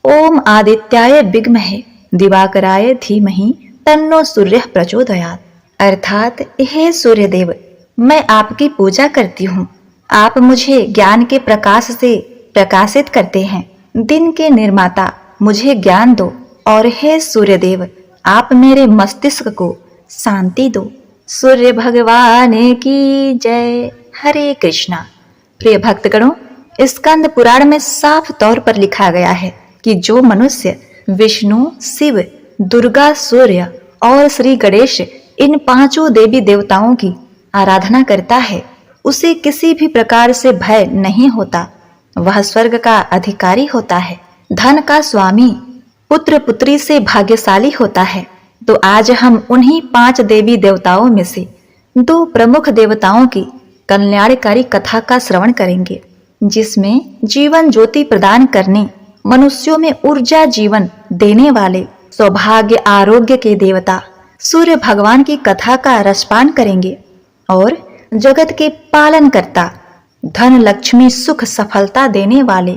ओम आदित्याय विद्महे दिवाकराय धीमहि तन्नो सूर्य प्रचोदयात्। अर्थात हे सूर्यदेव, मैं आपकी पूजा करती हूँ। आप मुझे ज्ञान के प्रकाश से प्रकाशित करते हैं। दिन के निर्माता, मुझे ज्ञान दो। और हे सूर्यदेव, आप मेरे मस्तिष्क को शांति दो। सूर्य भगवान की जय। हरे कृष्णा। प्रिय भक्तगणों, स्कंद पुराण में साफ तौर पर लिखा गया है कि जो मनुष्य विष्णु, शिव, दुर्गा, सूर्य और श्री गणेश इन पांचों देवी देवताओं की आराधना करता है, उसे किसी भी प्रकार से भय नहीं होता। वह स्वर्ग का अधिकारी होता है, धन का स्वामी, पुत्र पुत्री से भाग्यशाली होता है। तो आज हम उन्हीं 5 देवी देवताओं में से 2 प्रमुख देवताओं की कल्याणकारी कथा का श्रवण करेंगे, जिसमें जीवन ज्योति प्रदान करने, मनुष्यों में ऊर्जा जीवन देने वाले, सौभाग्य आरोग्य के देवता सूर्य भगवान की कथा का रसपान करेंगे और जगत के पालन करता, धन लक्ष्मी सुख सफलता देने वाले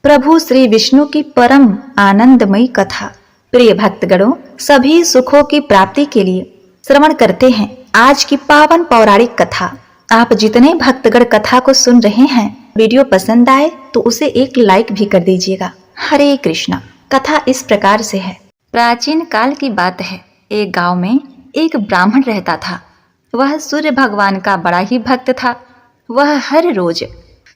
प्रभु श्री विष्णु की परम आनंदमयी कथा। प्रिय भक्तगणों, सभी सुखों की प्राप्ति के लिए श्रवण करते हैं आज की पावन पौराणिक कथा। आप जितने भक्तगण कथा को सुन रहे हैं, वीडियो पसंद आए तो उसे एक लाइक भी कर दीजिएगा। हरे कृष्णा। कथा इस प्रकार से है। प्राचीन काल की बात है। एक गांव में एक ब्राह्मण रहता था। वह सूर्य भगवान का बड़ा ही भक्त था। वह हर रोज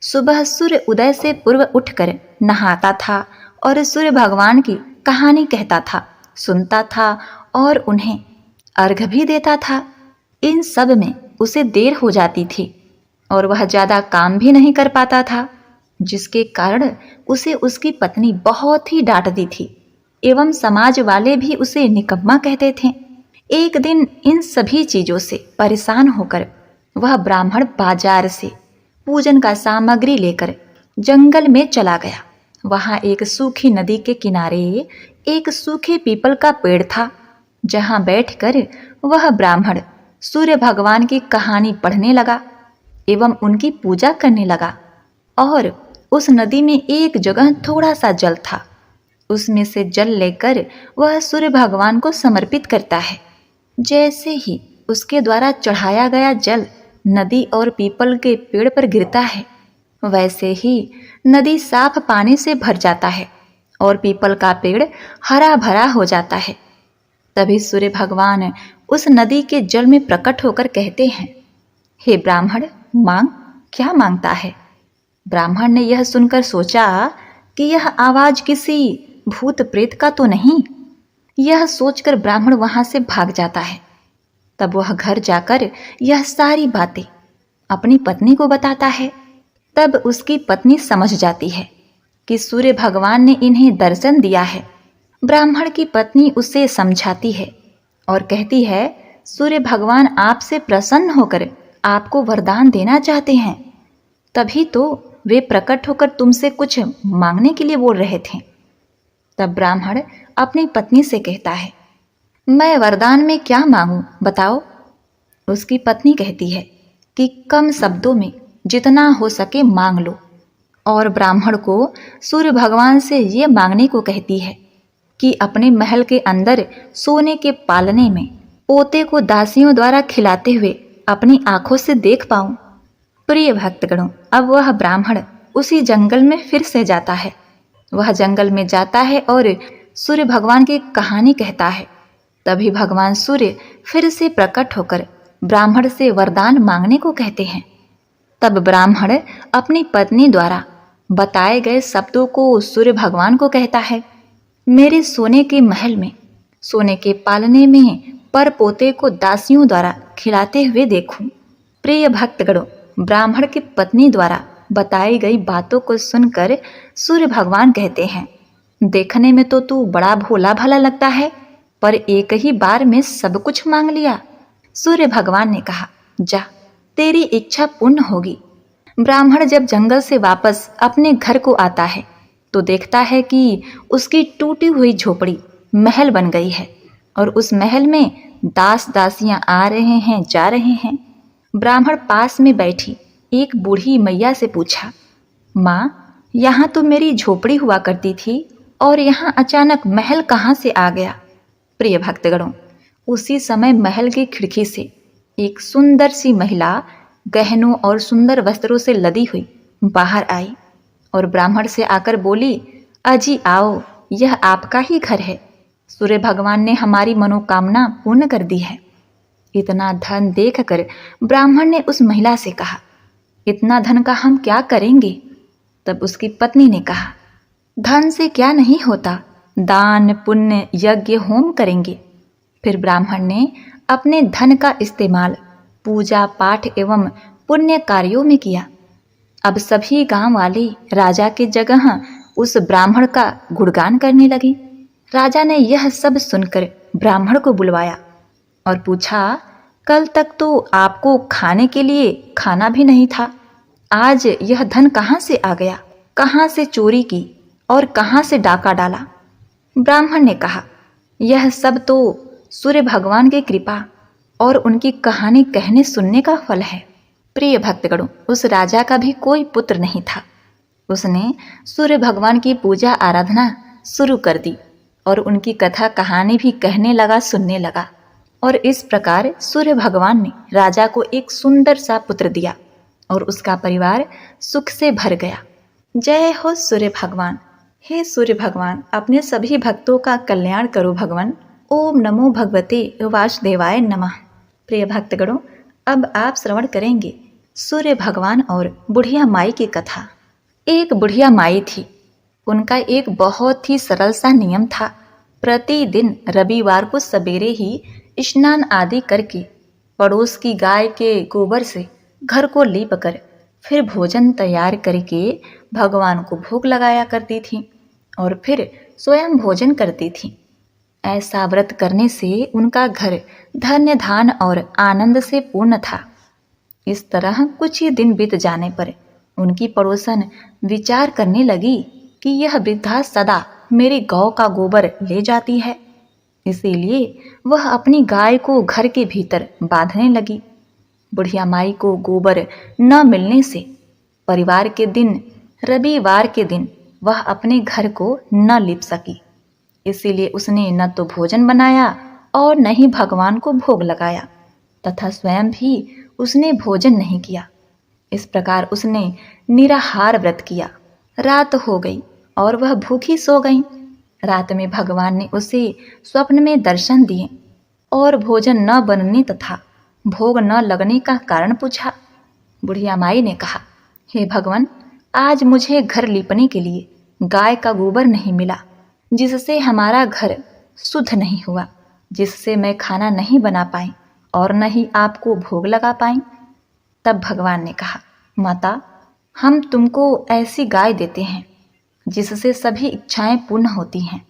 सुबह सूर्य उदय से पूर्व उठकर नहाता था और सूर्य भगवान की कहानी कहता था, सुनता था और उन्हें अर्घ भी देता था। इन सब में उसे देर हो जाती थी और वह ज्यादा काम भी नहीं कर पाता था, जिसके कारण उसे उसकी पत्नी बहुत ही डांटती थी एवं समाज वाले भी उसे निकम्मा कहते थे। एक दिन इन सभी चीजों से परेशान होकर वह ब्राह्मण बाजार से पूजन का सामग्री लेकर जंगल में चला गया। वहां एक सूखी नदी के किनारे एक सूखे पीपल का पेड़ था, जहां बैठकर वह ब्राह्मण सूर्य भगवान की कहानी पढ़ने लगा एवं उनकी पूजा करने लगा। और उस नदी में एक जगह थोड़ा सा जल था। उसमें से जल लेकर वह सूर्य भगवान को समर्पित करता है। जैसे ही उसके द्वारा चढ़ाया गया जल नदी और पीपल के पेड़ पर गिरता है, वैसे ही नदी साफ पानी से भर जाता है और पीपल का पेड़ हरा भरा हो जाता है। तभी सूर्य भगवान उस नदी के जल में प्रकट होकर कहते हैं, हे ब्राह्मण, मांग, क्या मांगता है? ब्राह्मण ने यह सुनकर सोचा कि यह आवाज किसी भूत प्रेत का तो नहीं। यह सोचकर ब्राह्मण वहां से भाग जाता है। तब वह घर जाकर यह सारी बातें अपनी पत्नी को बताता है। तब उसकी पत्नी समझ जाती है कि सूर्य भगवान ने इन्हें दर्शन दिया है। ब्राह्मण की पत्नी उसे समझाती है और कहती है, सूर्य भगवान आपसे प्रसन्न होकर आपको वरदान देना चाहते हैं, तभी तो वे प्रकट होकर तुमसे कुछ मांगने के लिए बोल रहे थे। तब ब्राह्मण अपनी पत्नी से कहता है, मैं वरदान में क्या मांगूं, बताओ। उसकी पत्नी कहती है कि कम शब्दों में जितना हो सके मांग लो। और ब्राह्मण को सूर्य भगवान से ये मांगने को कहती है कि अपने महल के अंदर सोने के पालने में पोते को दासियों द्वारा खिलाते हुए अपनी आंखों से देख पाऊं। प्रिय भक्तगणों, अब वह ब्राह्मण उसी जंगल में फिर से जाता है। वह जंगल में जाता है और सूर्य भगवान की कहानी कहता है। तभी भगवान सूर्य फिर से प्रकट होकर ब्राह्मण से वरदान मांगने को कहते हैं। तब ब्राह्मण अपनी पत्नी द्वारा बताए गए शब्दों को सूर्य भगवान को कहता है, मेरे सोने के महल में सोने के पालने में पर पोते को दासियों द्वारा खिलाते हुए देखूं। प्रिय भक्तगणों, ब्राह्मण की पत्नी द्वारा बताई गई बातों को सुनकर सूर्य भगवान कहते हैं, देखने में तो तू बड़ा भोला भाला लगता है, पर एक ही बार में सब कुछ मांग लिया। सूर्य भगवान ने कहा, जा, तेरी इच्छा पूर्ण होगी। ब्राह्मण जब जंगल से वापस अपने घर को आता है तो देखता है कि उसकी टूटी हुई झोपड़ी महल बन गई है और उस महल में दास दासियां आ रहे हैं, जा रहे हैं। ब्राह्मण पास में बैठी एक बूढ़ी मैया से पूछा, माँ, यहाँ तो मेरी झोपड़ी हुआ करती थी, और यहाँ अचानक महल कहाँ से आ गया? प्रिय भक्तगणों, उसी समय महल की खिड़की से एक सुंदर सी महिला गहनों और सुंदर वस्त्रों से लदी हुई बाहर आई और ब्राह्मण से आकर बोली, अजी आओ, यह आपका ही घर है। सूर्य भगवान ने हमारी मनोकामना पूर्ण कर दी है। इतना धन देखकर ब्राह्मण ने उस महिला से कहा, इतना धन का हम क्या करेंगे? तब उसकी पत्नी ने कहा, धन से क्या नहीं होता, दान पुण्य यज्ञ होम करेंगे। फिर ब्राह्मण ने अपने धन का इस्तेमाल पूजा पाठ एवं पुण्य कार्यों में किया। अब सभी गांव वाले राजा के जगह उस ब्राह्मण का गुणगान करने लगे। राजा ने यह सब सुनकर ब्राह्मण को बुलवाया और पूछा, कल तक तो आपको खाने के लिए खाना भी नहीं था, आज यह धन कहाँ से आ गया? कहाँ से चोरी की और कहाँ से डाका डाला? ब्राह्मण ने कहा, यह सब तो सूर्य भगवान की कृपा और उनकी कहानी कहने सुनने का फल है। प्रिय भक्तगणों, उस राजा का भी कोई पुत्र नहीं था। उसने सूर्य भगवान की पूजा आराधना शुरू कर दी और उनकी कथा कहानी भी कहने लगा, सुनने लगा। और इस प्रकार सूर्य भगवान ने राजा को एक सुंदर सा पुत्र दिया और उसका परिवार सुख से भर गया। जय हो सूर्य भगवान। हे सूर्य भगवान, अपने सभी भक्तों का कल्याण करो भगवान। ओम नमो भगवते वासुदेवाय नमः। प्रिय भक्तगणों, अब आप श्रवण करेंगे सूर्य भगवान और बुढ़िया माई की कथा। एक बुढ़िया माई थी। उनका एक बहुत ही सरल सा नियम था। प्रतिदिन रविवार को सवेरे ही स्नान आदि करके पड़ोस की गाय के गोबर से घर को लीपकर फिर भोजन तैयार करके भगवान को भोग लगाया करती थी और फिर स्वयं भोजन करती थी। ऐसा व्रत करने से उनका घर धन्य धान और आनंद से पूर्ण था। इस तरह कुछ ही दिन बीत जाने पर उनकी पड़ोसन विचार करने लगी कि यह वृद्धा सदा मेरी गौ का गोबर ले जाती है, इसीलिए वह अपनी गाय को घर के भीतर बांधने लगी। बुढ़िया माई को गोबर न मिलने से परिवार के दिन रविवार के दिन वह अपने घर को न लीप सकी, इसीलिए उसने न तो भोजन बनाया और न ही भगवान को भोग लगाया तथा स्वयं भी उसने भोजन नहीं किया। इस प्रकार उसने निराहार व्रत किया। रात हो गई और वह भूखी सो गई। रात में भगवान ने उसे स्वप्न में दर्शन दिए और भोजन न बनने तथा भोग न लगने का कारण पूछा। बुढ़िया माई ने कहा, हे भगवान, आज मुझे घर लीपने के लिए गाय का गोबर नहीं मिला, जिससे हमारा घर शुद्ध नहीं हुआ, जिससे मैं खाना नहीं बना पाई और न ही आपको भोग लगा पाई। तब भगवान ने कहा, माता, हम तुमको ऐसी गाय देते हैं जिससे सभी इच्छाएं पूर्ण होती हैं,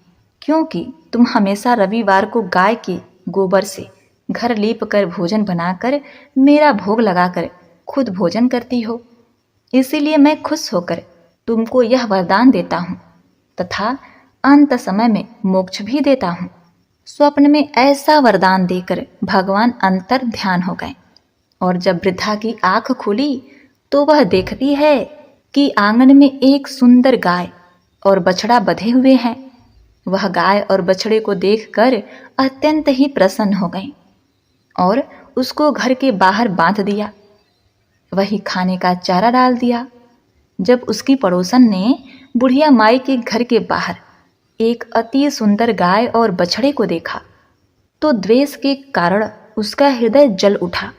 क्योंकि तुम हमेशा रविवार को गाय के गोबर से घर लीप कर भोजन बनाकर मेरा भोग लगाकर खुद भोजन करती हो। इसीलिए मैं खुश होकर तुमको यह वरदान देता हूँ तथा अंत समय में मोक्ष भी देता हूँ। स्वप्न में ऐसा वरदान देकर भगवान अंतर ध्यान हो गए और जब वृद्धा की आंख खुली तो वह देखती है कि आंगन में एक सुंदर गाय और बछड़ा बंधे हुए हैं। वह गाय और बछड़े को देखकर अत्यंत ही प्रसन्न हो गई और उसको घर के बाहर बांध दिया। वही खाने का चारा डाल दिया। जब उसकी पड़ोसन ने बुढ़िया माई के घर के बाहर एक अति सुंदर गाय और बछड़े को देखा तो द्वेष के कारण उसका हृदय जल उठा।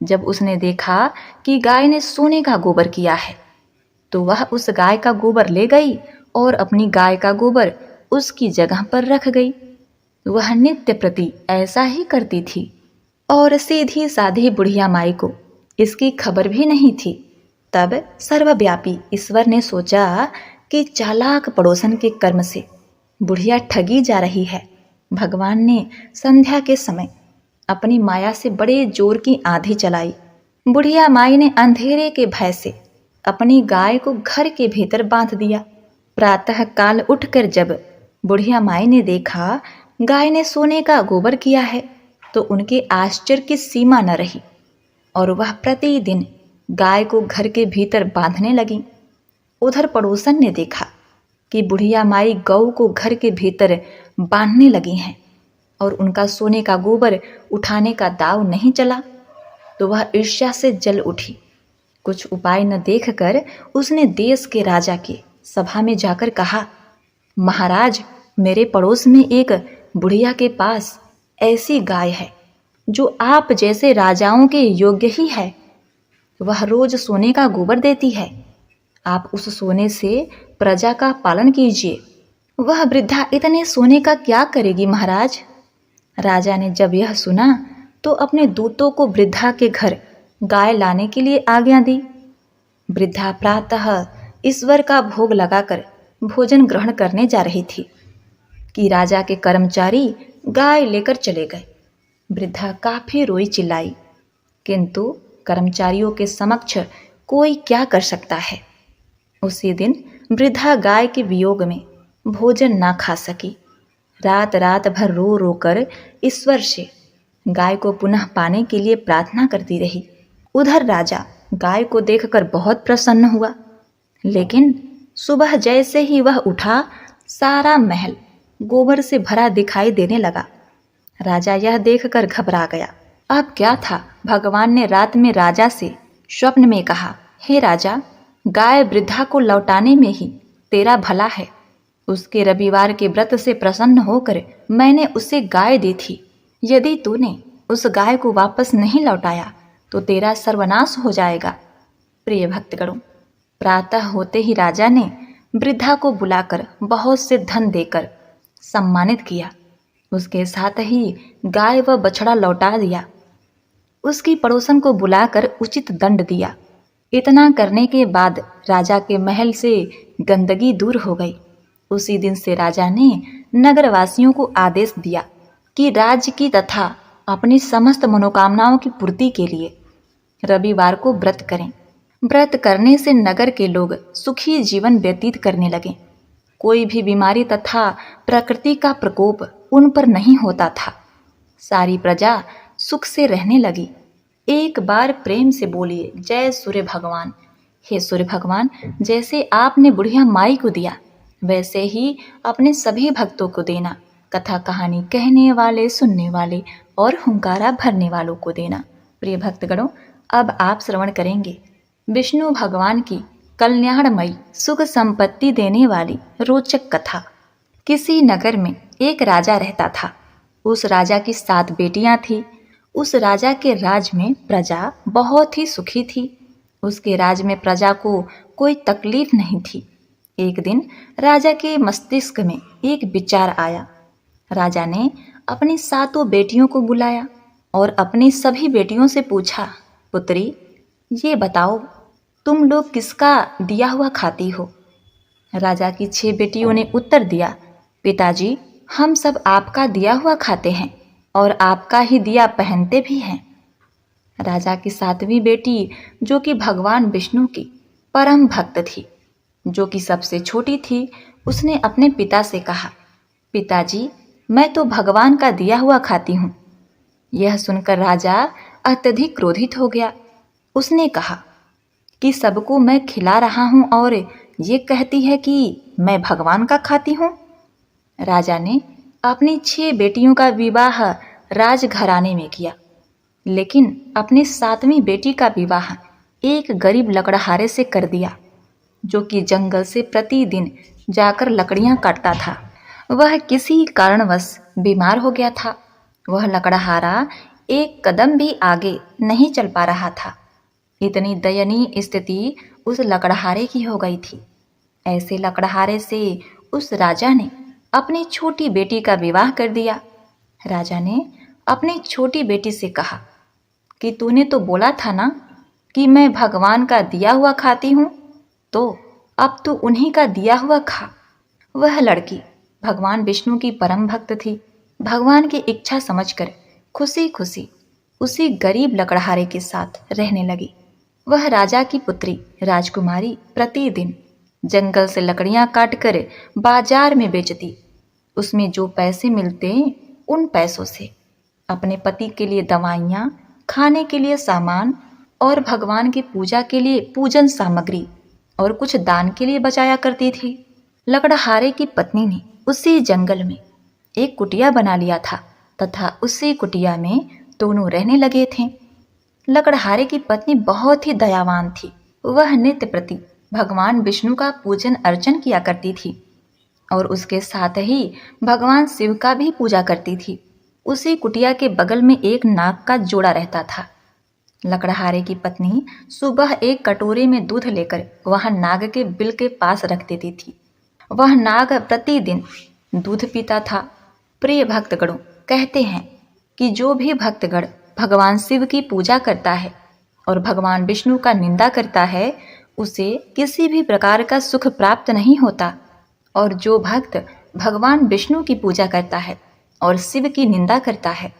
जब उसने देखा कि गाय ने सोने का गोबर किया है तो वह उस गाय का गोबर ले गई और अपनी गाय का गोबर उसकी जगह पर रख गई। वह नित्य प्रति ऐसा ही करती थी और सीधी साधी बुढ़िया माई को इसकी खबर भी नहीं थी। तब सर्वव्यापी ईश्वर ने सोचा कि चालाक पड़ोसन के कर्म से बुढ़िया ठगी जा रही है। भगवान ने संध्या के समय अपनी माया से बड़े जोर की आंधी चलाई। बुढ़िया माई ने अंधेरे के भय से अपनी गाय को घर के भीतर बांध दिया। प्रातः काल उठकर जब बुढ़िया माई ने देखा गाय ने सोने का गोबर किया है तो उनके आश्चर्य की सीमा न रही और वह प्रतिदिन गाय को घर के भीतर बांधने लगी। उधर पड़ोसन ने देखा कि बुढ़िया माई गऊ को घर के भीतर बांधने लगी हैं और उनका सोने का गोबर उठाने का दाव नहीं चला, तो वह ईर्ष्या से जल उठी। कुछ उपाय न देखकर उसने देश के राजा की सभा में जाकर कहा, महाराज, मेरे पड़ोस में एक बुढ़िया के पास ऐसी गाय है जो आप जैसे राजाओं के योग्य ही है। वह रोज सोने का गोबर देती है। आप उस सोने से प्रजा का पालन कीजिए। वह वृद्धा इतने सोने का क्या करेगी महाराज? राजा ने जब यह सुना तो अपने दूतों को वृद्धा के घर गाय लाने के लिए आज्ञा दी। वृद्धा प्रातः ईश्वर का भोग लगाकर भोजन ग्रहण करने जा रही थी कि राजा के कर्मचारी गाय लेकर चले गए। वृद्धा काफी रोई चिल्लाई, किंतु कर्मचारियों के समक्ष कोई क्या कर सकता है। उसी दिन वृद्धा गाय के वियोग में भोजन ना खा सकी। रात रात भर रो रो कर ईश्वर से गाय को पुनः पाने के लिए प्रार्थना करती रही। उधर राजा गाय को देखकर बहुत प्रसन्न हुआ, लेकिन सुबह जैसे ही वह उठा, सारा महल गोबर से भरा दिखाई देने लगा। राजा यह देखकर घबरा गया। अब क्या था? भगवान ने रात में राजा से स्वप्न में कहा, हे राजा, गाय वृद्धा को लौटाने में ही तेरा भला है। उसके रविवार के व्रत से प्रसन्न होकर मैंने उसे गाय दी थी। यदि तूने उस गाय को वापस नहीं लौटाया तो तेरा सर्वनाश हो जाएगा। प्रिय भक्तगणों, प्रातः होते ही राजा ने वृद्धा को बुलाकर बहुत से धन देकर सम्मानित किया। उसके साथ ही गाय व बछड़ा लौटा दिया। उसकी पड़ोसन को बुलाकर उचित दंड दिया। इतना करने के बाद राजा के महल से गंदगी दूर हो गई। उसी दिन से राजा ने नगरवासियों को आदेश दिया कि राज्य की तथा अपनी समस्त मनोकामनाओं की पूर्ति के लिए रविवार को व्रत करें। व्रत करने से नगर के लोग सुखी जीवन व्यतीत करने लगे। कोई भी बीमारी तथा प्रकृति का प्रकोप उन पर नहीं होता था। सारी प्रजा सुख से रहने लगी। एक बार प्रेम से बोलिए, जय सूर्य भगवान। हे सूर्य भगवान, जैसे आपने बुढ़िया माई को दिया वैसे ही अपने सभी भक्तों को देना। कथा कहानी कहने वाले, सुनने वाले और हुंकारा भरने वालों को देना। प्रिय भक्तगणों, अब आप श्रवण करेंगे विष्णु भगवान की कल्याणमयी सुख संपत्ति देने वाली रोचक कथा। किसी नगर में एक राजा रहता था। उस राजा की 7 बेटियां थीं। उस राजा के राज में प्रजा बहुत ही सुखी थी। उसके राज में प्रजा को कोई तकलीफ नहीं थी। एक दिन राजा के मस्तिष्क में एक विचार आया। राजा ने अपनी 7 बेटियों को बुलाया और अपनी सभी बेटियों से पूछा, पुत्री, ये बताओ तुम लोग किसका दिया हुआ खाती हो? राजा की 6 बेटियों ने उत्तर दिया, पिताजी, हम सब आपका दिया हुआ खाते हैं और आपका ही दिया पहनते भी हैं। राजा की 7वीं बेटी, जो कि भगवान विष्णु की परम भक्त थी, जो कि सबसे छोटी थी, उसने अपने पिता से कहा, पिताजी, मैं तो भगवान का दिया हुआ खाती हूँ। यह सुनकर राजा अत्यधिक क्रोधित हो गया। उसने कहा कि सबको मैं खिला रहा हूँ और ये कहती है कि मैं भगवान का खाती हूँ। राजा ने अपनी 6 बेटियों का विवाह राजघराने में किया, लेकिन अपनी 7वीं बेटी का विवाह एक गरीब लकड़हारे से कर दिया, जो कि जंगल से प्रतिदिन जाकर लकड़ियां काटता था। वह किसी कारणवश बीमार हो गया था। वह लकड़हारा एक कदम भी आगे नहीं चल पा रहा था। इतनी दयनीय स्थिति उस लकड़हारे की हो गई थी। ऐसे लकड़हारे से उस राजा ने अपनी छोटी बेटी का विवाह कर दिया। राजा ने अपनी छोटी बेटी से कहा कि तूने तो बोला था ना कि मैं भगवान का दिया हुआ खाती हूँ, तो अब तू उन्हीं का दिया हुआ खा। वह लड़की भगवान विष्णु की परम भक्त थी। भगवान की इच्छा समझकर खुशी खुशी उसी गरीब लकड़हारे के साथ रहने लगी। वह राजा की पुत्री राजकुमारी प्रतिदिन जंगल से लकड़ियां काटकर बाजार में बेचती। उसमें जो पैसे मिलते उन पैसों से अपने पति के लिए दवाइयाँ, खाने के लिए सामान और भगवान की पूजा के लिए पूजन सामग्री और कुछ दान के लिए बचाया करती थी। लकड़हारे की पत्नी ने उसी जंगल में एक कुटिया बना लिया था तथा उसी कुटिया में दोनों रहने लगे थे। लकड़हारे की पत्नी बहुत ही दयावान थी। वह नित्य प्रति भगवान विष्णु का पूजन अर्चन किया करती थी और उसके साथ ही भगवान शिव का भी पूजा करती थी। उसी कुटिया के बगल में एक नाग का जोड़ा रहता था। लकड़हारे की पत्नी सुबह एक कटोरे में दूध लेकर वह नाग के बिल के पास रख देती थी। वह नाग प्रतिदिन दूध पीता था। प्रिय भक्तगणों, कहते हैं कि जो भी भक्तगण भगवान शिव की पूजा करता है और भगवान विष्णु का निंदा करता है, उसे किसी भी प्रकार का सुख प्राप्त नहीं होता, और जो भक्त भगवान विष्णु की पूजा करता है और शिव की निंदा करता है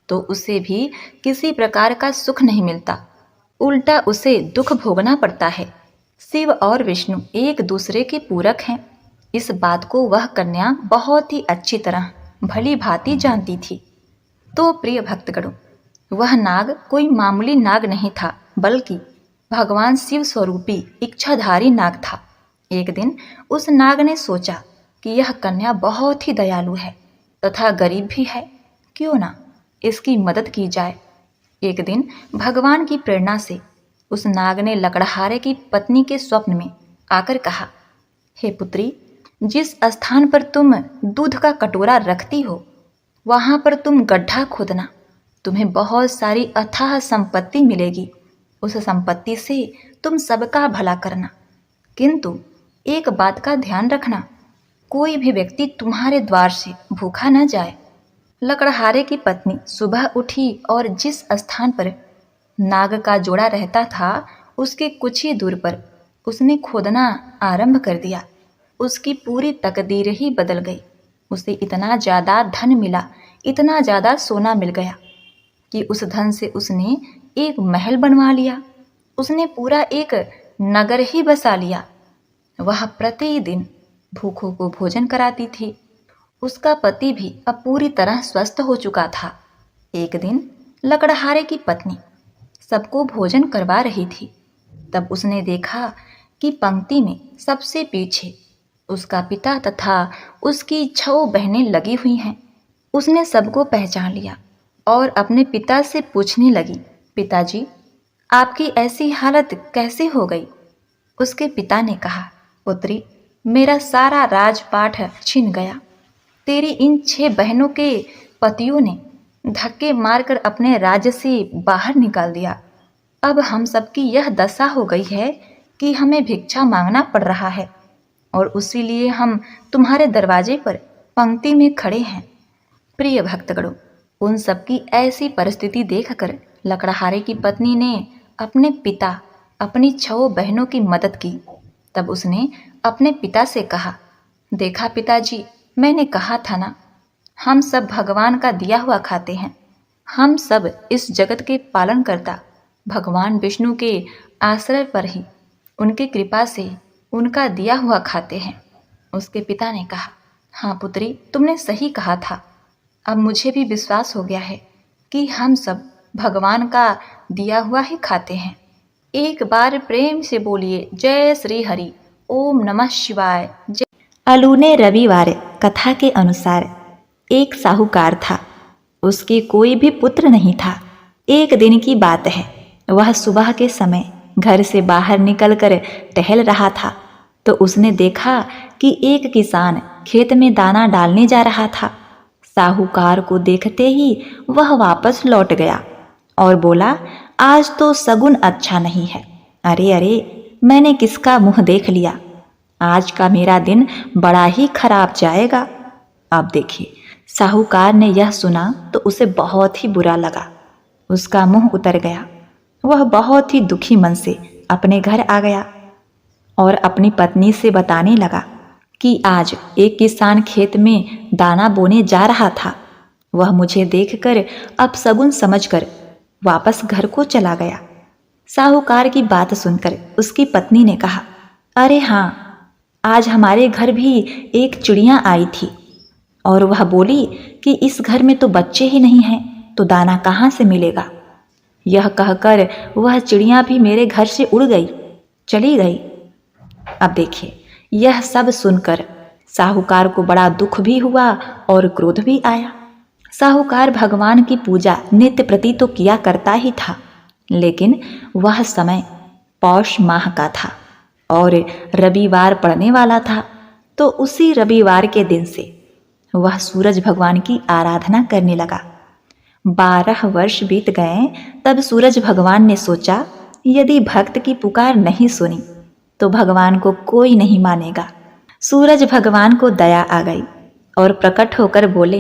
तो उसे भी किसी प्रकार का सुख नहीं मिलता, उल्टा उसे दुख भोगना पड़ता है। शिव और विष्णु एक दूसरे के पूरक हैं। इस बात को वह कन्या बहुत ही अच्छी तरह भली भांति जानती थी। तो प्रिय भक्तगणों, वह नाग कोई मामूली नाग नहीं था, बल्कि भगवान शिव स्वरूपी इच्छाधारी नाग था। एक दिन उस नाग ने सोचा कि यह कन्या बहुत ही दयालु है तथा गरीब भी है, क्यों ना इसकी मदद की जाए। एक दिन भगवान की प्रेरणा से उस नाग ने लकड़हारे की पत्नी के स्वप्न में आकर कहा, हे पुत्री, जिस स्थान पर तुम दूध का कटोरा रखती हो वहां पर तुम गड्ढा खोदना, तुम्हें बहुत सारी अथाह संपत्ति मिलेगी। उस संपत्ति से तुम सबका भला करना, किंतु एक बात का ध्यान रखना, कोई भी व्यक्ति तुम्हारे द्वार से भूखा न जाए। लकड़हारे की पत्नी सुबह उठी और जिस स्थान पर नाग का जोड़ा रहता था उसके कुछ ही दूर पर उसने खोदना आरंभ कर दिया। उसकी पूरी तकदीर ही बदल गई। उसे इतना ज़्यादा धन मिला, इतना ज़्यादा सोना मिल गया कि उस धन से उसने एक महल बनवा लिया। उसने पूरा एक नगर ही बसा लिया। वह प्रतिदिन भूखों को भोजन कराती थी। उसका पति भी अब पूरी तरह स्वस्थ हो चुका था। एक दिन लकड़हारे की पत्नी सबको भोजन करवा रही थी। तब उसने देखा कि पंक्ति में सबसे पीछे उसका पिता तथा उसकी 6 बहनें लगी हुई हैं। उसने सबको पहचान लिया और अपने पिता से पूछने लगी, पिताजी, आपकी ऐसी हालत कैसे हो गई? उसके पिता ने कहा, पुत्री, मेरा सारा राजपाट छिन गया। तेरी इन 6 बहनों के पतियों ने धक्के मारकर अपने राज्य से बाहर निकाल दिया। अब हम सबकी यह दशा हो गई है कि हमें भिक्षा मांगना पड़ रहा है और उसी लिए हम तुम्हारे दरवाजे पर पंक्ति में खड़े हैं। प्रिय भक्तगणों, उन सबकी ऐसी परिस्थिति देखकर लकड़हारे की पत्नी ने अपने पिता, अपनी 6 बहनों की मदद की। तब उसने अपने पिता से कहा, देखा पिताजी, मैंने कहा था ना, हम सब भगवान का दिया हुआ खाते हैं। हम सब इस जगत के पालन करता भगवान विष्णु के आश्रय पर ही, उनकी कृपा से उनका दिया हुआ खाते हैं। उसके पिता ने कहा, हाँ पुत्री, तुमने सही कहा था। अब मुझे भी विश्वास हो गया है कि हम सब भगवान का दिया हुआ ही खाते हैं। एक बार प्रेम से बोलिए, जय श्री हरि, ओम नमः शिवाय जय। अलूने रविवार कथा के अनुसार एक साहूकार था। उसके कोई भी पुत्र नहीं था। एक दिन की बात है, वह सुबह के समय घर से बाहर निकलकर टहल रहा था तो उसने देखा कि एक किसान खेत में दाना डालने जा रहा था। साहूकार को देखते ही वह वापस लौट गया और बोला, आज तो सगुन अच्छा नहीं है। अरे अरे, मैंने किसका मुंह देख लिया। आज का मेरा दिन बड़ा ही खराब जाएगा। अब देखिए, साहूकार ने यह सुना तो उसे बहुत ही बुरा लगा। उसका मुंह उतर गया। वह बहुत ही दुखी मन से अपने घर आ गया और अपनी पत्नी से बताने लगा कि आज एक किसान खेत में दाना बोने जा रहा था। वह मुझे देखकर अपशगुन समझकर वापस घर को चला गया। साहूकार की बात सुनकर उसकी पत्नी ने कहा, अरे हाँ, आज हमारे घर भी एक चिड़िया आई थी और वह बोली कि इस घर में तो बच्चे ही नहीं हैं, तो दाना कहाँ से मिलेगा। यह कहकर वह चिड़िया भी मेरे घर से उड़ गई, चली गई। अब देखिए, यह सब सुनकर साहूकार को बड़ा दुख भी हुआ और क्रोध भी आया। साहूकार भगवान की पूजा नित्य प्रति तो किया करता ही था, लेकिन वह समय पौष माह का था और रविवार पड़ने वाला था। तो उसी रविवार के दिन से वह सूरज भगवान की आराधना करने लगा। 12 वर्ष बीत गए, तब सूरज भगवान ने सोचा, यदि भक्त की पुकार नहीं सुनी तो भगवान को कोई नहीं मानेगा। सूरज भगवान को दया आ गई और प्रकट होकर बोले,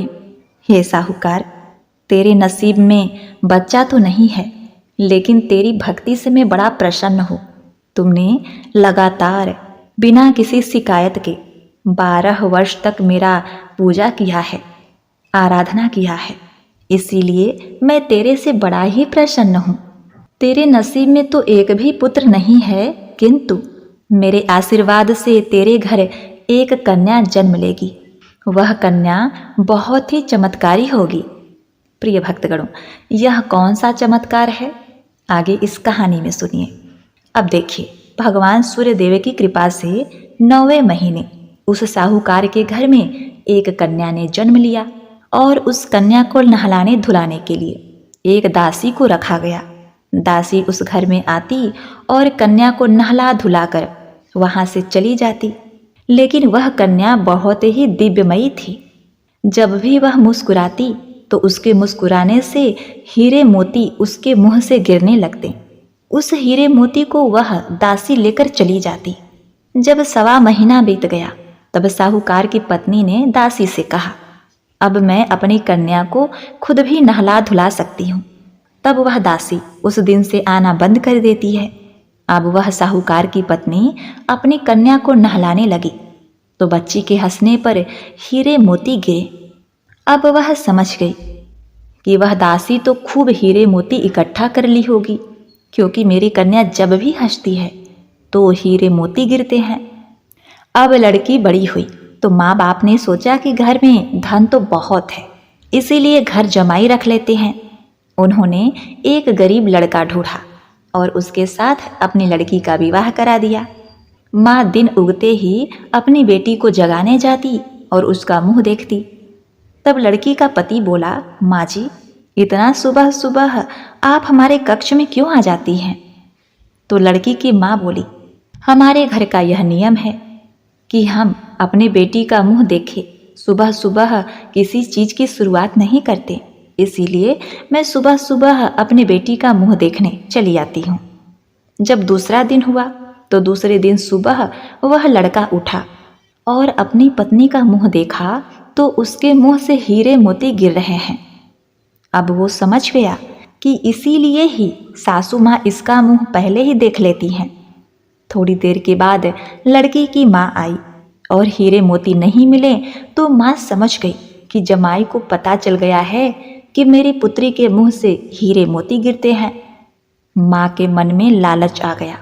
हे साहूकार, तेरे नसीब में बच्चा तो नहीं है, लेकिन तेरी भक्ति से मैं बड़ा प्रसन्न हूँ। तुमने लगातार बिना किसी शिकायत के 12 वर्ष तक मेरा पूजा किया है, आराधना किया है, इसीलिए मैं तेरे से बड़ा ही प्रसन्न हूँ। तेरे नसीब में तो एक भी पुत्र नहीं है, किंतु मेरे आशीर्वाद से तेरे घर एक कन्या जन्म लेगी। वह कन्या बहुत ही चमत्कारी होगी। प्रिय भक्तगणों, यह कौन सा चमत्कार है, आगे इस कहानी में सुनिए। अब देखिए, भगवान सूर्यदेव की कृपा से 9वें महीने उस साहूकार के घर में एक कन्या ने जन्म लिया और उस कन्या को नहलाने धुलाने के लिए एक दासी को रखा गया। दासी उस घर में आती और कन्या को नहला धुलाकर वहां से चली जाती, लेकिन वह कन्या बहुत ही दिव्यमयी थी। जब भी वह मुस्कुराती तो उसके मुस्कुराने से हीरे मोती उसके मुंह से गिरने लगते। उस हीरे मोती को वह दासी लेकर चली जाती। जब 1.25 महीना बीत गया, तब साहूकार की पत्नी ने दासी से कहा, अब मैं अपनी कन्या को खुद भी नहला धुला सकती हूँ। तब वह दासी उस दिन से आना बंद कर देती है। अब वह साहूकार की पत्नी अपनी कन्या को नहलाने लगी तो बच्ची के हंसने पर हीरे मोती गिरे। अब वह समझ गई कि वह दासी तो खूब हीरे मोती इकट्ठा कर ली होगी, क्योंकि मेरी कन्या जब भी हंसती है तो हीरे मोती गिरते हैं। अब लड़की बड़ी हुई तो माँ बाप ने सोचा कि घर में धन तो बहुत है, इसीलिए घर जमाई रख लेते हैं। उन्होंने एक गरीब लड़का ढूंढा और उसके साथ अपनी लड़की का विवाह करा दिया। माँ दिन उगते ही अपनी बेटी को जगाने जाती और उसका मुंह देखती। तब लड़की का पति बोला, माँ जी, इतना सुबह सुबह आप हमारे कक्ष में क्यों आ जाती हैं? तो लड़की की माँ बोली, हमारे घर का यह नियम है कि हम अपनी बेटी का मुंह देखे सुबह सुबह किसी चीज की शुरुआत नहीं करते, इसीलिए मैं सुबह सुबह अपनी बेटी का मुंह देखने चली आती हूँ। जब दूसरा दिन हुआ तो दूसरे दिन सुबह वह लड़का उठा और अपनी पत्नी का मुंह देखा तो उसके मुंह से हीरे मोती गिर रहे हैं। अब वो समझ गया कि इसीलिए ही सासू माँ इसका मुंह पहले ही देख लेती हैं। थोड़ी देर के बाद लड़की की माँ आई और हीरे मोती नहीं मिले तो माँ समझ गई कि जमाई को पता चल गया है कि मेरी पुत्री के मुंह से हीरे मोती गिरते हैं। माँ के मन में लालच आ गया।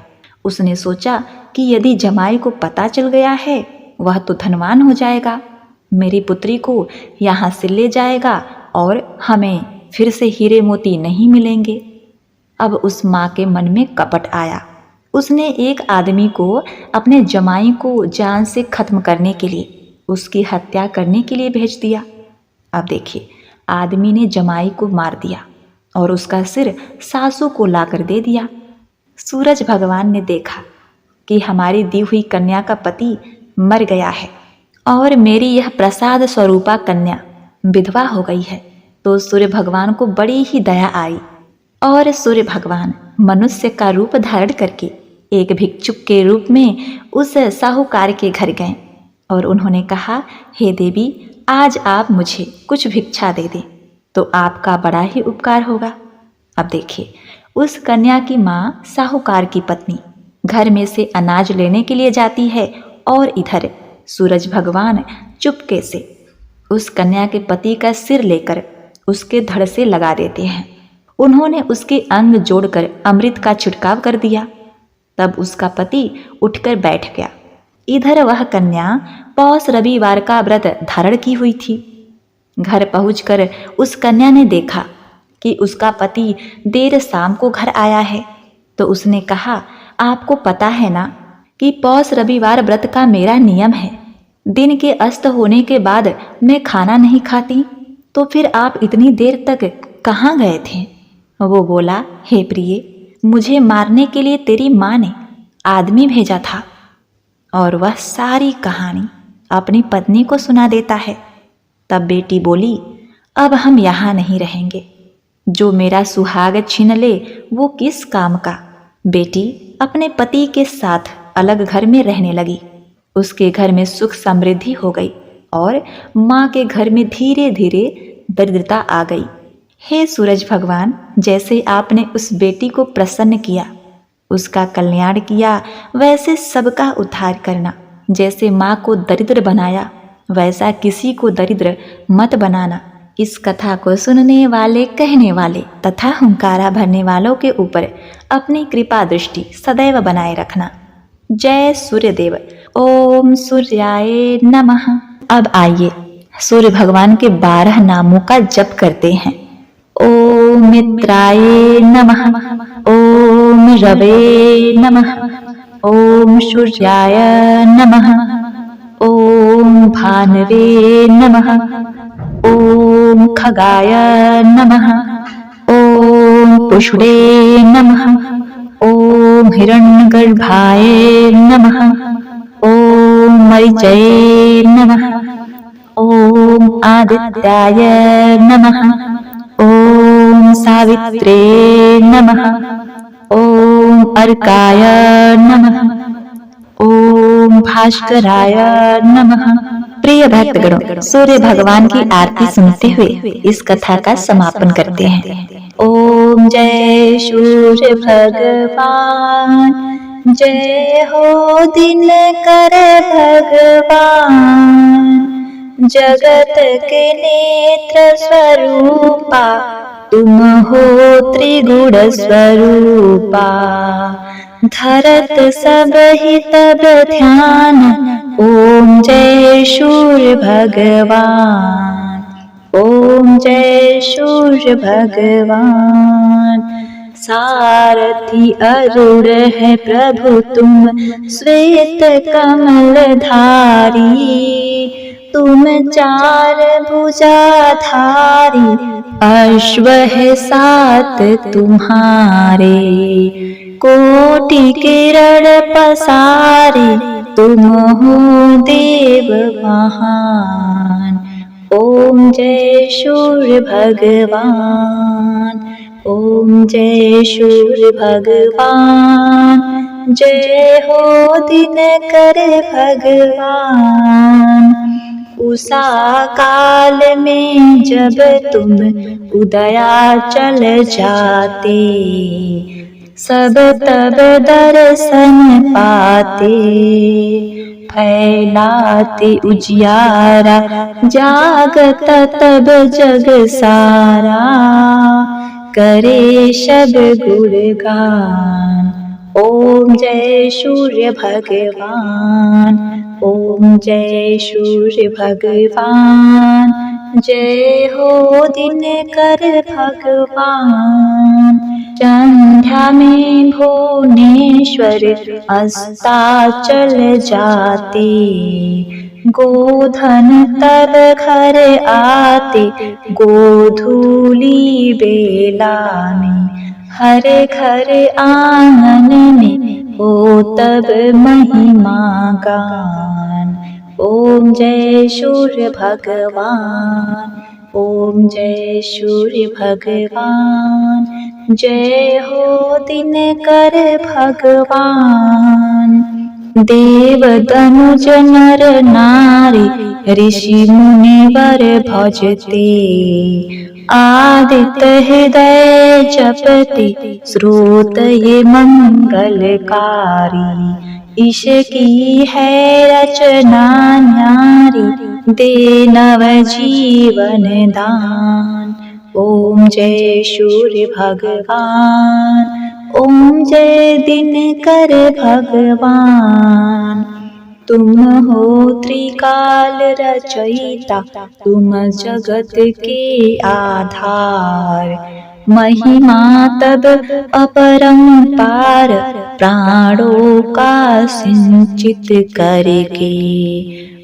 उसने सोचा कि यदि जमाई को पता चल गया है, वह तो धनवान हो जाएगा, मेरी पुत्री को यहाँ से ले जाएगा और हमें फिर से हीरे मोती नहीं मिलेंगे। अब उस माँ के मन में कपट आया। उसने एक आदमी को अपने जमाई को जान से खत्म करने के लिए, उसकी हत्या करने के लिए भेज दिया। अब देखिए, आदमी ने जमाई को मार दिया और उसका सिर सासू को लाकर दे दिया। सूरज भगवान ने देखा कि हमारी दी हुई कन्या का पति मर गया है और मेरी यह प्रसाद स्वरूपा कन्या विधवा हो गई है, तो सूर्य भगवान को बड़ी ही दया आई और सूर्य भगवान मनुष्य का रूप धारण करके एक भिक्षुक के रूप में उस साहूकार के घर गए और उन्होंने कहा, हे देवी, आज आप मुझे कुछ भिक्षा दे दें तो आपका बड़ा ही उपकार होगा। अब देखिए, उस कन्या की माँ साहूकार की पत्नी घर में से अनाज लेने के लिए जाती है और इधर सूरज भगवान चुपके से उस कन्या के पति का सिर लेकर उसके धड़ से लगा देते हैं। उन्होंने उसके अंग जोड़कर अमृत का छिड़काव कर दिया। तब उसका पति उठकर बैठ गया। इधर वह कन्या पौष रविवार का व्रत धारण की हुई थी। घर पहुंचकर उस कन्या ने देखा कि उसका पति देर शाम को घर आया है, तो उसने कहा, आपको पता है ना कि पौष रविवार व्रत का मेरा नियम है, दिन के अस्त होने के बाद मैं खाना नहीं खाती, तो फिर आप इतनी देर तक कहाँ गए थे? वो बोला, हे प्रिय, मुझे मारने के लिए तेरी माँ ने आदमी भेजा था। और वह सारी कहानी अपनी पत्नी को सुना देता है। तब बेटी बोली, अब हम यहाँ नहीं रहेंगे। जो मेरा सुहाग छीन ले वो किस काम का। बेटी अपने पति के साथ अलग घर में रहने लगी। उसके घर में सुख समृद्धि हो गई और माँ के घर में धीरे धीरे दरिद्रता आ गई। हे सूरज भगवान, जैसे आपने उस बेटी को प्रसन्न किया, उसका कल्याण किया, वैसे सबका उद्धार करना। जैसे माँ को दरिद्र बनाया, वैसा किसी को दरिद्र मत बनाना। इस कथा को सुनने वाले, कहने वाले तथा हुंकारा भरने वालों के ऊपर अपनी कृपा दृष्टि सदैव बनाए रखना। जय सूर्यदेव। ओम सूर्याय नमः। अब आइए सूर्य भगवान के 12 नामों का जप करते हैं। ओम मित्राय नमः, ओम रवे नमः, ओम सूर्याय नमः, ओम भानवे नमः, ओम खगाय नमः, ओम पुष्णे नमः, ओम हिरण्यगर्भाय नमः, ओम मरीचये नमः, ओम आदित्याय नमः, ओम सावित्रे नमः, ओम अर्काय नमः, ओम भास्कराय नमः। प्रिय भक्तगणों, सूर्य भगवान की आरती सुनते हुए इस कथा का समापन करते हैं। ओम जय सूर्य भगवान, जय हो दिनकर भगवान। जगत के नेत्र स्वरूपा तुम हो त्रिगुण स्वरूपा। धरत सब ही तब ध्यान, ओम जय सूर्य भगवान, ओम जय सूर्य भगवान। सारथी अरुण है प्रभु तुम, श्वेत कमल धारी। तुम 4 भुजाधारी, अश्व है 7 तुम्हारे। कोटि किरण पसारे, तुम हो देव महान। ओम जय सूर्य भगवान, ओम जय सूर्य भगवान। जय हो दिनकर भगवान। उषा काल में जब तुम उदयाचल जाते, सब तब दर्शन पाते। फैलाते उजियारा, जागत तब जग सारा। करे शब गुणगान, ओम जय सूर्य भगवान, ओम जय सूर्य भगवान। जय हो दिनकर भगवान। संध्या में भुवनेश्वर अस्ताचल जाते। गोधन तब घर आते, गोधूली बेला में। हरे घर आंगन में हो तब महिमा गान। ओम जय सूर्य भगवान, ओम जय सूर्य भगवान। जय हो दिनकर भगवान। देव दनुज नर नारी, ऋषि मुनिवर भजते। आदित्य हृदय जपते, स्रोत ये मंगलकारी। ईश की है रचना न्यारी, दे नव जीवन दान। ओम जय सूर्य भगवान, ओम जय दिनकर भगवान। तुम हो त्रिकाल रचयिता, तुम जगत के आधार। महिमा तब अपरंपार, प्राणों का सिंचित करके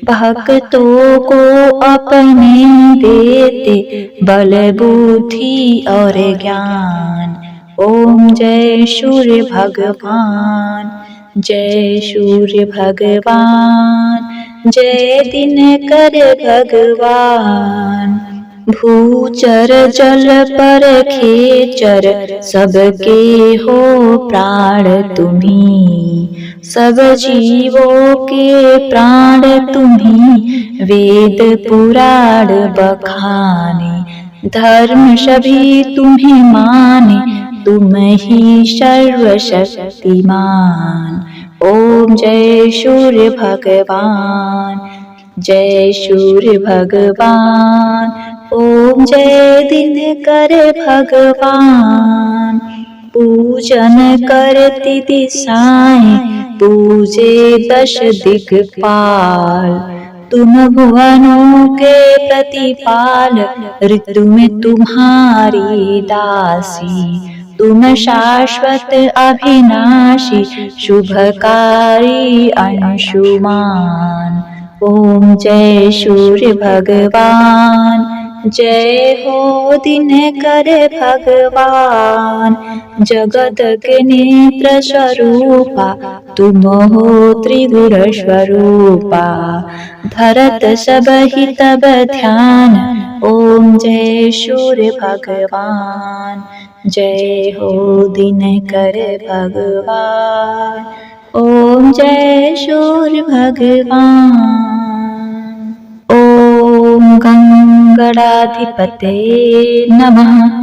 भक्तों को अपने देते बल बुद्धि और ज्ञान। ओम जय सूर्य भगवान, जय सूर्य भगवान, जय दिनकर भगवान। भूचर जल पर खेचर, सबके हो प्राण तुम्ही, सब जीवों के प्राण तुम्ही, वेद पुराण बखाने, धर्म सभी तुम्हें माने, तुम ही सर्वशक्तिमान। ओम जय सूर्य भगवान, जय सूर्य भगवान, ओम जय दिनकर भगवान। पूजन करती दिशाएं, पूजे दश दिक्पाल, तुम भुवनों के प्रतिपाल, ऋतु में तुम्हारी दासी, तुम शाश्वत अविनाशी, शुभकारी अंशुमान। ओम जय सूर्य भगवान, जय हो दिनकर भगवान, जगत के नेत्र स्वरूपा, तुम हो त्रिगुण स्वरूपा, धरत सब ही तब ध्यान। ओम जय सूर्य भगवान, जय हो दिनकर भगवान, ओम जय सूर्य भगवान। ओम गंगणाधिपते नमः।